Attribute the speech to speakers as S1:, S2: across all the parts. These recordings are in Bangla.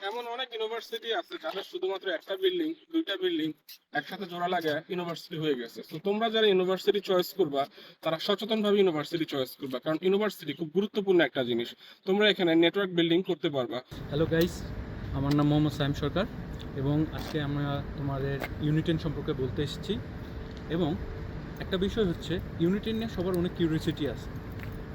S1: এমন অনেক ইউনিভার্সিটি আছে যাদের শুধুমাত্র একটা বিল্ডিং, দুইটা বিল্ডিং একসাথে জোড়া লাগায় ইউনিভার্সিটি হয়ে গেছে। তো তোমরা যারা ইউনিভার্সিটি চয়েস করবা তারা সচেতনভাবে ইউনিভার্সিটি চয়েস করবা, কারণ ইউনিভার্সিটি খুব গুরুত্বপূর্ণ একটা জিনিস। তোমরা এখানে নেটওয়ার্ক বিল্ডিং করতে পারবা।
S2: হ্যালো গাইস, আমার নাম মোহাম্মদ সাইম সরকার এবং আজকে আমরা তোমাদের ইউনিট 10 সম্পর্কে বলতে এসেছি। এবং একটা বিষয় হচ্ছে, ইউনিট 10 নিয়ে সবার অনেক কিউরিওসিটি আছে,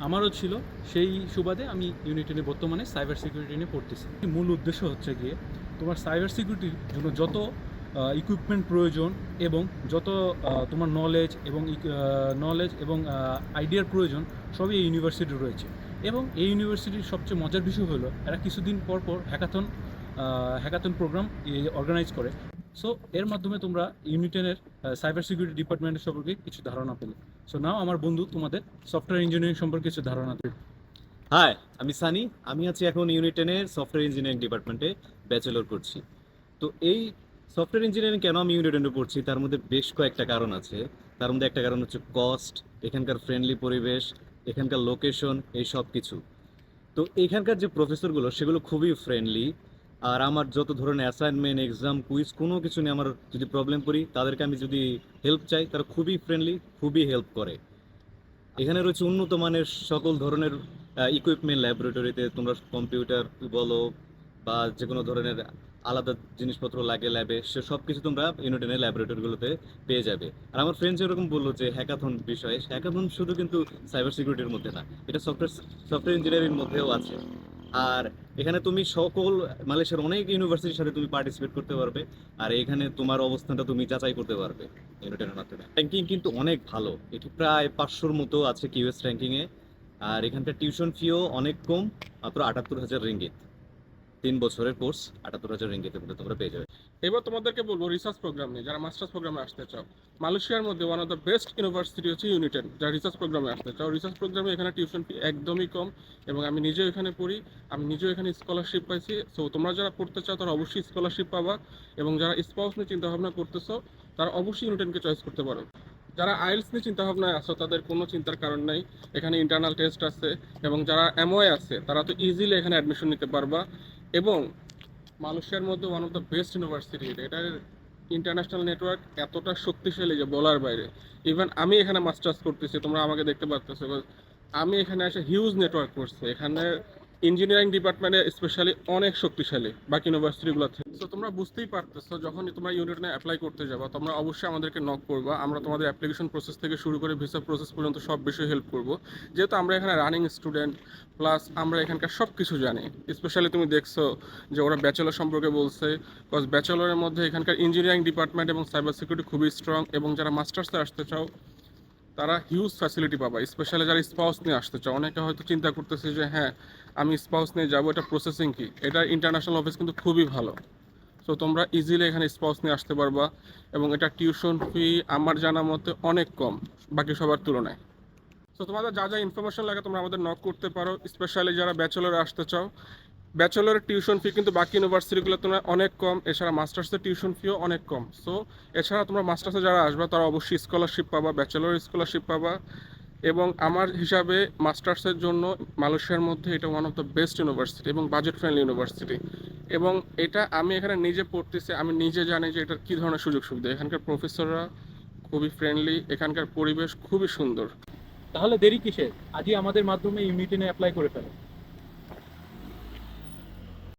S2: আমারও ছিল। সেই সুবাদে আমি ইউনিট 10 বর্তমানে সাইবার সিকিউরিটি নিয়ে পড়তেছি। মূল উদ্দেশ্য হচ্ছে গিয়ে তোমার সাইবার সিকিউরিটির জন্য যত ইকুইপমেন্ট প্রয়োজন এবং যত তোমার নলেজ এবং আইডিয়ার প্রয়োজন সবই এই ইউনিভার্সিটি রয়েছে। এবং এই ইউনিভার্সিটির সবচেয়ে মজার বিষয় হলো এরা কিছুদিন পর পর হ্যাকাথন প্রোগ্রাম অর্গানাইজ করে। সো এর মাধ্যমে তোমরা ইউনিট 10-এর সাইবার সিকিউরিটি ডিপার্টমেন্টের সম্পর্কে কিছু ধারণা পেলে। সো নাও আমার বন্ধু তোমাদের সফটওয়্যার ইঞ্জিনিয়ারিং সম্পর্কে কিছু ধারণা দেবে।
S3: হাই, আমি সানি। আমি আছি এখন ইউনিট 10-এর সফটওয়্যার ইঞ্জিনিয়ারিং ডিপার্টমেন্টে ব্যাচেলর করছি। তো এই সফটওয়্যার ইঞ্জিনিয়ারিং কেন আমি ইউনিট 10-এ পড়ছি তার মধ্যে বেশ কয়েকটা কারণ আছে। তার মধ্যে একটা কারণ হচ্ছে কস্ট, এখানকার ফ্রেন্ডলি পরিবেশ, এখানকার লোকেশন, এই সব কিছু। তো এখানকার যে প্রফেসরগুলো সেগুলো খুবই ফ্রেন্ডলি। আর আমার যত ধরনের অ্যাসাইনমেন্ট, এক্সাম, কুইজ কোনো কিছু নিয়ে আমার যদি প্রবলেম করি, তাদেরকে আমি যদি হেল্প চাই, তারা খুবই ফ্রেন্ডলি, খুবই হেল্প করে। এখানে রয়েছে উন্নত মানের সকল ধরনের ইকুইপমেন্ট ল্যাবরেটরিতে। তোমরা কম্পিউটার বলো বা যে কোনো ধরনের আলাদা জিনিসপত্র লাগে ল্যাবে, সে সব কিছু তোমরা ইউনিট 10-এর ল্যাবরেটরিগুলোতে পেয়ে যাবে। আর আমার ফ্রেন্ডস এরকম বললো যে হ্যাকাথন বিষয়ে, হ্যাকাথন শুধু কিন্তু সাইবার সিকিউরিটির মধ্যে না, এটা সফটওয়্যার ইঞ্জিনিয়ারিং মধ্যেও আছে। আর এখানে তুমি সকল মালয়েশিয়ার অনেক ইউনিভার্সিটির সাথে তুমি পার্টিসিপেট করতে পারবে। আর এখানে তোমার অবস্থানটা তুমি যাচাই করতে পারবে ইউনিট 10-এর মাধ্যমে। র্যাঙ্কিং কিন্তু অনেক ভালো, এটি প্রায় 500-র মতো আছে কিউএস র্যাঙ্কিংয়ে। আর এখানকার টিউশন ফিও অনেক কম, মাত্র 78,000 রিঙ্গিত। 3 বছরের কোর্স, 78,000 রিঙ্গিতের মধ্যে তোমরা পেয়ে যাবে।
S1: এবার তোমাদেরকে বলবো রিসার্চ প্রোগ্রাম নিয়ে। যারা মাস্টার্স প্রোগ্রামে আসতে চাও, মালয়েশিয়ার মধ্যে one of the best university হচ্ছে ইউনিট 10। যারা রিসার্চ প্রোগ্রামে আসতে চাও, রিসার্চ প্রোগ্রামে এখানে টিউশন ফি একদমই কম, এবং আমি নিজেও এখানে পড়ি, আমি নিজেও এখানে স্কলারশিপ পাইছি। সো তোমরা যারা পড়তে চাও তারা অবশ্যই স্কলারশিপ পাবা, এবং যারা স্পাউস নিয়ে চিন্তাভাবনা করতেছো তারা অবশ্যই ইউনিট 10-কে চয়েস করতে পারো। যারা আইএলস নিয়ে চিন্তাভাবনায় আছো তাদের কোনো চিন্তার কারণ নাই, এখানে ইন্টারনাল টেস্ট আছে। এবং যারা এমওএ আছে তারা তো ইজিলি এখানে অ্যাডমিশন নিতে পারবা। এবং মালয়েশিয়ার মধ্যে one of the best university, এটার ইন্টারন্যাশনাল নেটওয়ার্ক এতটা শক্তিশালী যে বলার বাইরে। ইভেন আমি এখানে মাস্টার্স করতেছি, তোমরা আমাকে দেখতে পাচ্ছ, আমি এখানে এসে হিউজ নেটওয়ার্ক করছি। এখানে ইঞ্জিনিয়ারিং ডিপার্টমেন্টে স্পেশালি অনেক শক্তিশালী বাকি ইউনিভার্সিটিগুলো থেকে। তো তোমরা বুঝতেই পারতেছো, যখন তোমরা ইউনিট নিয়ে অ্যাপ্লাই করতে যাবা তোমরা অবশ্যই আমাদেরকে নক করবা। আমরা তোমাদের অ্যাপ্লিকেশন প্রসেস থেকে শুরু করে ভিসা প্রসেস পর্যন্ত সব বিষয়ে হেল্প করবো, যেহেতু আমরা এখানে রানিং স্টুডেন্ট, প্লাস আমরা এখানকার সব কিছু জানি। স্পেশালি তুমি দেখছো যে ওরা ব্যাচেলর সম্পর্কে বলছে, বিকজ ব্যাচেলরের মধ্যে এখানকার ইঞ্জিনিয়ারিং ডিপার্টমেন্ট এবং সাইবার সিকিউরিটি খুবই স্ট্রং। এবং যারা মাস্টার্সে আসতে চাও তারা হিউজ ফ্যাসিলিটি পাবা। স্পেশালি যারা স্পাউস নিয়ে আসতে চাও, অনেকে হয়তো চিন্তা করতেছে যে হ্যাঁ আমি স্পাউস নিয়ে যাবো, এটা প্রসেসিং কি, এটা ইন্টারন্যাশনাল অফিস কিন্তু খুবই ভালো। সো তোমরা ইজিলি এখানে স্পাউস নিয়ে আসতে পারবা। এবং এটা টিউশন ফি আমার জানা মতে অনেক কম বাকি সবার তুলনায়। সো তোমাদের যা যা ইনফরমেশন লাগে তোমরা আমাদের নক করতে পারো। স্পেশালি যারা ব্যাচেলরে আসতে চাও, ব্যাচেলরের টিউশন ফি কিন্তু বাকি ইউনিভার্সিটিগুলোর তুলনায় অনেক কম। এছাড়া মাস্টার্সের টিউশন ফিও অনেক কম। সো এছাড়া তোমরা মাস্টার্সে যারা আসবে তারা অবশ্যই স্কলারশিপ পাবা, ব্যাচেলর স্কলারশিপ পাবা। এবং আমার হিসাবে মাস্টার্সের জন্য মালয়েশিয়ার মধ্যে এটা one of the best university এবং বাজেট ফ্রেন্ডলি ইউনিভার্সিটি। এবং এটা আমি এখানে নিজে পড়তেছি, আমি নিজে জানি যে এটার কী ধরনের সুযোগ সুবিধা। এখানকার প্রফেসররা খুবই ফ্রেন্ডলি, এখানকার পরিবেশ খুবই সুন্দর।
S2: তাহলে দেরি কিসের, আজই আমাদের মাধ্যমে ইউনিট 10-এ অ্যাপ্লাই করে ফেলো।